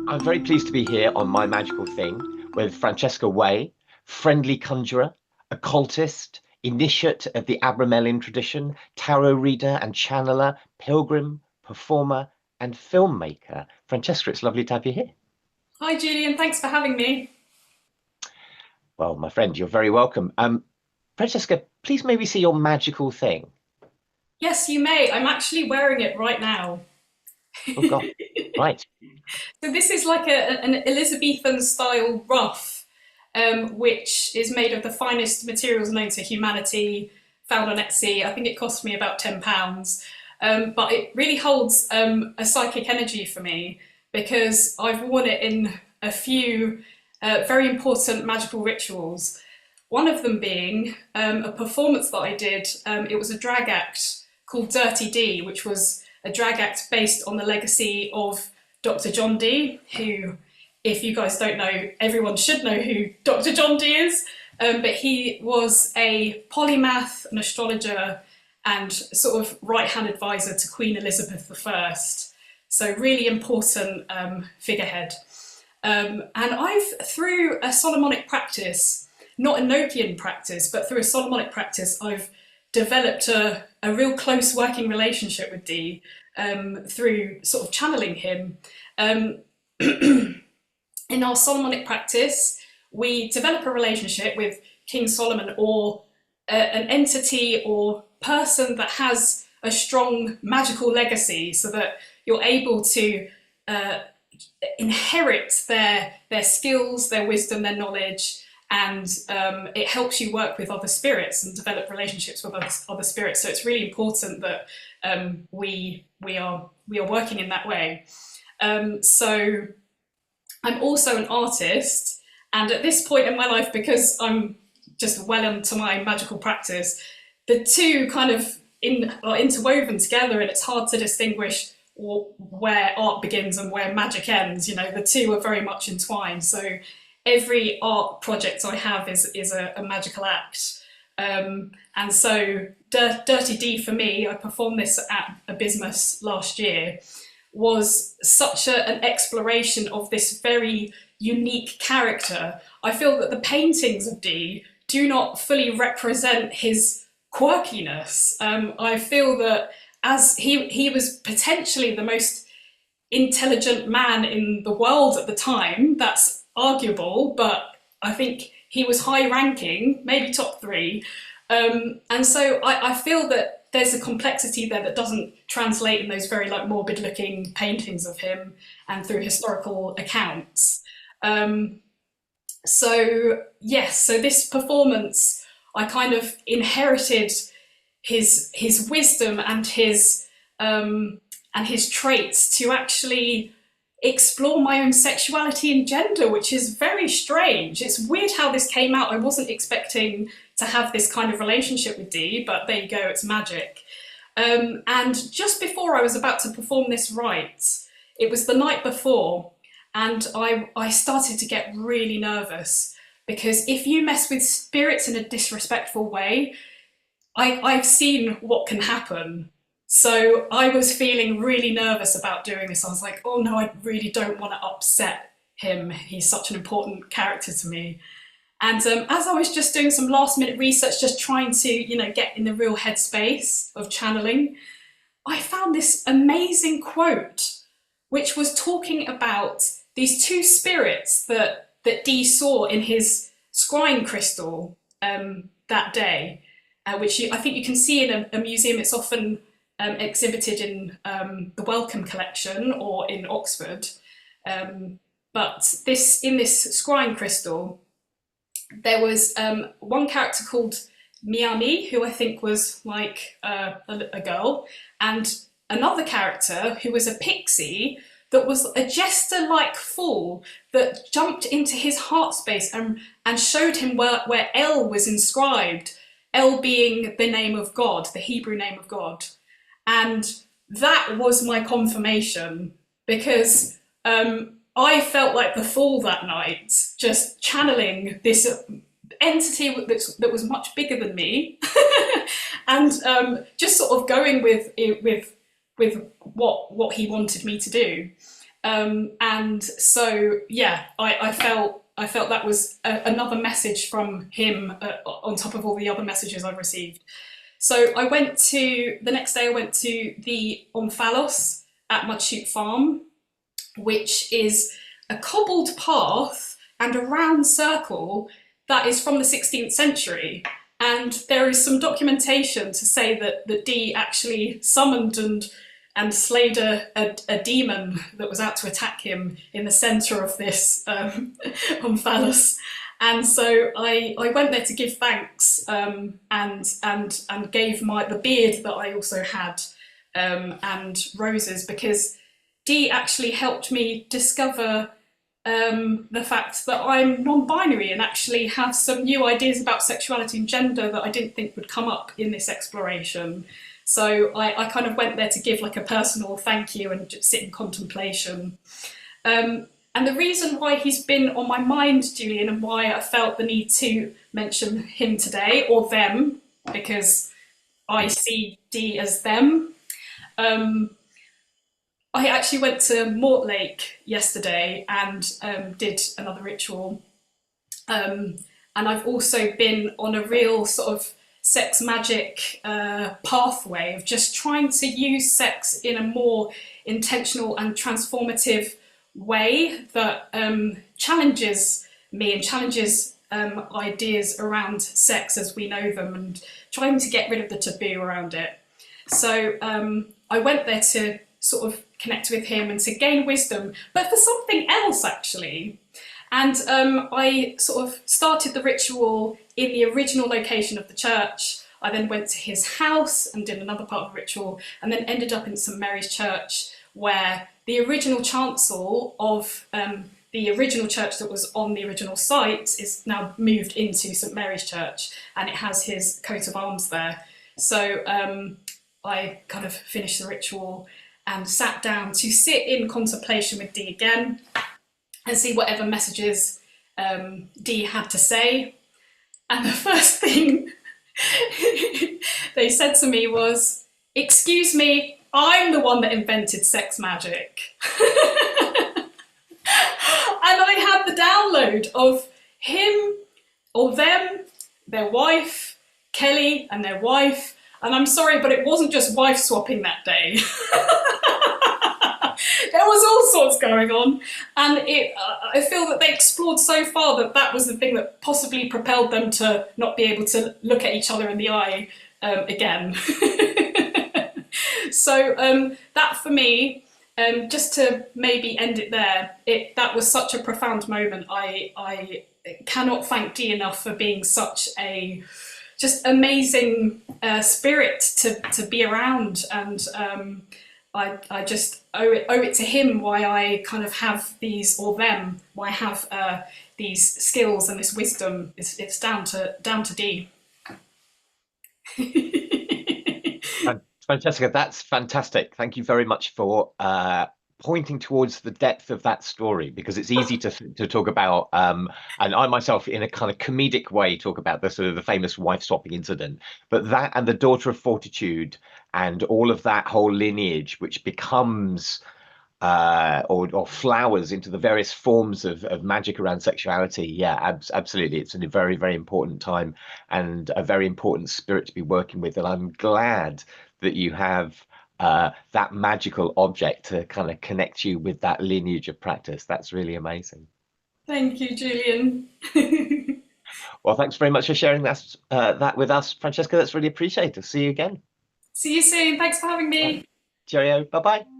I'm very pleased to be here on My Magical Thing with Francesca Way, friendly conjurer, occultist, initiate of the Abramelin tradition, tarot reader and channeler, pilgrim, performer, and filmmaker. Francesca, it's lovely to have you here. Hi, Julian. Thanks for having me. Well, my friend, you're very welcome. Francesca, please may we see your magical thing? Yes, you may. I'm actually wearing it right now. Oh God, right. So this is like an Elizabethan style ruff, which is made of the finest materials known to humanity, found on Etsy. I think it cost me about £10. But it really holds a psychic energy for me because I've worn it in a few very important magical rituals. One of them being a performance that I did. It was a drag act called Dirty D, which was a drag act based on the legacy of Dr. John Dee, who, if you guys don't know, everyone should know who Dr. John Dee is. But he was a polymath, an astrologer, and sort of right-hand advisor to Queen Elizabeth I. So really important figurehead. And I've, through a Solomonic practice, not a Nokian practice, but through a Solomonic practice, I've developed a real close working relationship with Dee through sort of channeling him. In our Solomonic practice, we develop a relationship with King Solomon or an entity or person that has a strong magical legacy so that you're able to inherit their skills, their wisdom, their knowledge, and it helps you work with other spirits and develop relationships with other spirits. So it's really important that we are working in that way. So I'm also an artist, and at this point in my life, because I'm just well into my magical practice, the two kind of are interwoven together, and it's hard to distinguish where art begins and where magic ends. You know, the two are very much entwined. So every art project I have is a magical act. And so Dirty D for me, I performed this at Abysmus last year, was such an exploration of this very unique character. I feel that the paintings of Dee do not fully represent his quirkiness. I feel that as he was potentially the most intelligent man in the world at the time, that's arguable, but I think he was high ranking, maybe top three. And so I feel that there's a complexity there that doesn't translate in those very like morbid looking paintings of him and through historical accounts. So yes, so this performance, I kind of inherited his wisdom and his traits to actually explore my own sexuality and gender, which is very strange. It's weird how this came out. I wasn't expecting to have this kind of relationship with Dee, but there you go, it's magic. And just before I was about to perform this rite, it was the night before, and I started to get really nervous because if you mess with spirits in a disrespectful way, I've seen what can happen. So I was feeling really nervous about doing this. I was like, oh no, I really don't want to upset him. He's such an important character to me. And as I was just doing some last minute research, just trying to, get in the real headspace of channeling, I found this amazing quote, which was talking about these two spirits that Dee saw in his scrying crystal that day, which I think you can see in a museum. It's often exhibited in the Wellcome collection or in Oxford. But in this scrying crystal, there was one character called Miami, who I think was like a girl, and another character who was a pixie that was a jester-like fool that jumped into his heart space and showed him where El was inscribed, El being the name of God, the Hebrew name of God. And that was my confirmation, because I felt like the fool that night, just channeling this entity that was much bigger than me, and just sort of going with what he wanted me to do. And so, yeah, I felt that was another message from him on top of all the other messages I've received. So the next day I went to the Omphalos at Mudchute Farm, which is a cobbled path and a round circle that is from the 16th century. And there is some documentation to say that Dee actually summoned and slayed a demon that was out to attack him in the centre of this Omphalos. And so I went there to give thanks, and gave the beard that I also had, and roses, because Dee actually helped me discover the fact that I'm non-binary and actually have some new ideas about sexuality and gender that I didn't think would come up in this exploration. So I kind of went there to give like a personal thank you and just sit in contemplation. And the reason why he's been on my mind, Julian, and why I felt the need to mention him today, or them, because I see Dee as them. I actually went to Mortlake yesterday and did another ritual. And I've also been on a real sort of sex magic pathway of just trying to use sex in a more intentional and transformative way that challenges me and challenges ideas around sex as we know them, and trying to get rid of the taboo around it. So I went there to sort of connect with him and to gain wisdom, but for something else actually. And I sort of started the ritual in the original location of the church. I then went to his house and did another part of the ritual, and then ended up in St Mary's Church, where the original chancel of the original church that was on the original site is now moved into St Mary's Church, and it has his coat of arms there. So I kind of finished the ritual and sat down to sit in contemplation with Dee again and see whatever messages Dee had to say. And the first thing they said to me was, "Excuse me, I'm the one that invented sex magic." And I had the download of him or them, their wife, Kelly and their wife. And I'm sorry, but it wasn't just wife swapping that day. There was all sorts going on, and I feel that they explored so far that was the thing that possibly propelled them to not be able to look at each other in the eye again. So that for me, just to maybe end it there, that was such a profound moment. I cannot thank Dee enough for being such a just amazing spirit to be around, and I just owe it to him why I kind of have these, or them, why I have these skills and this wisdom. It's down to Dee. Francesca, that's fantastic. Thank you very much for pointing towards the depth of that story, because it's easy to talk about, and I myself, in a kind of comedic way, talk about the sort of the famous wife swapping incident, but that and the Daughter of Fortitude and all of that whole lineage, which becomes or flowers into the various forms of magic around sexuality. Yeah, absolutely. It's a very, very important time and a very important spirit to be working with. And I'm glad that you have that magical object to kind of connect you with that lineage of practice. That's really amazing. Thank you, Julian. Well, thanks very much for sharing that with us, Francesca. That's really appreciated. See you again. See you soon. Thanks for having me. Cheerio. Bye-bye.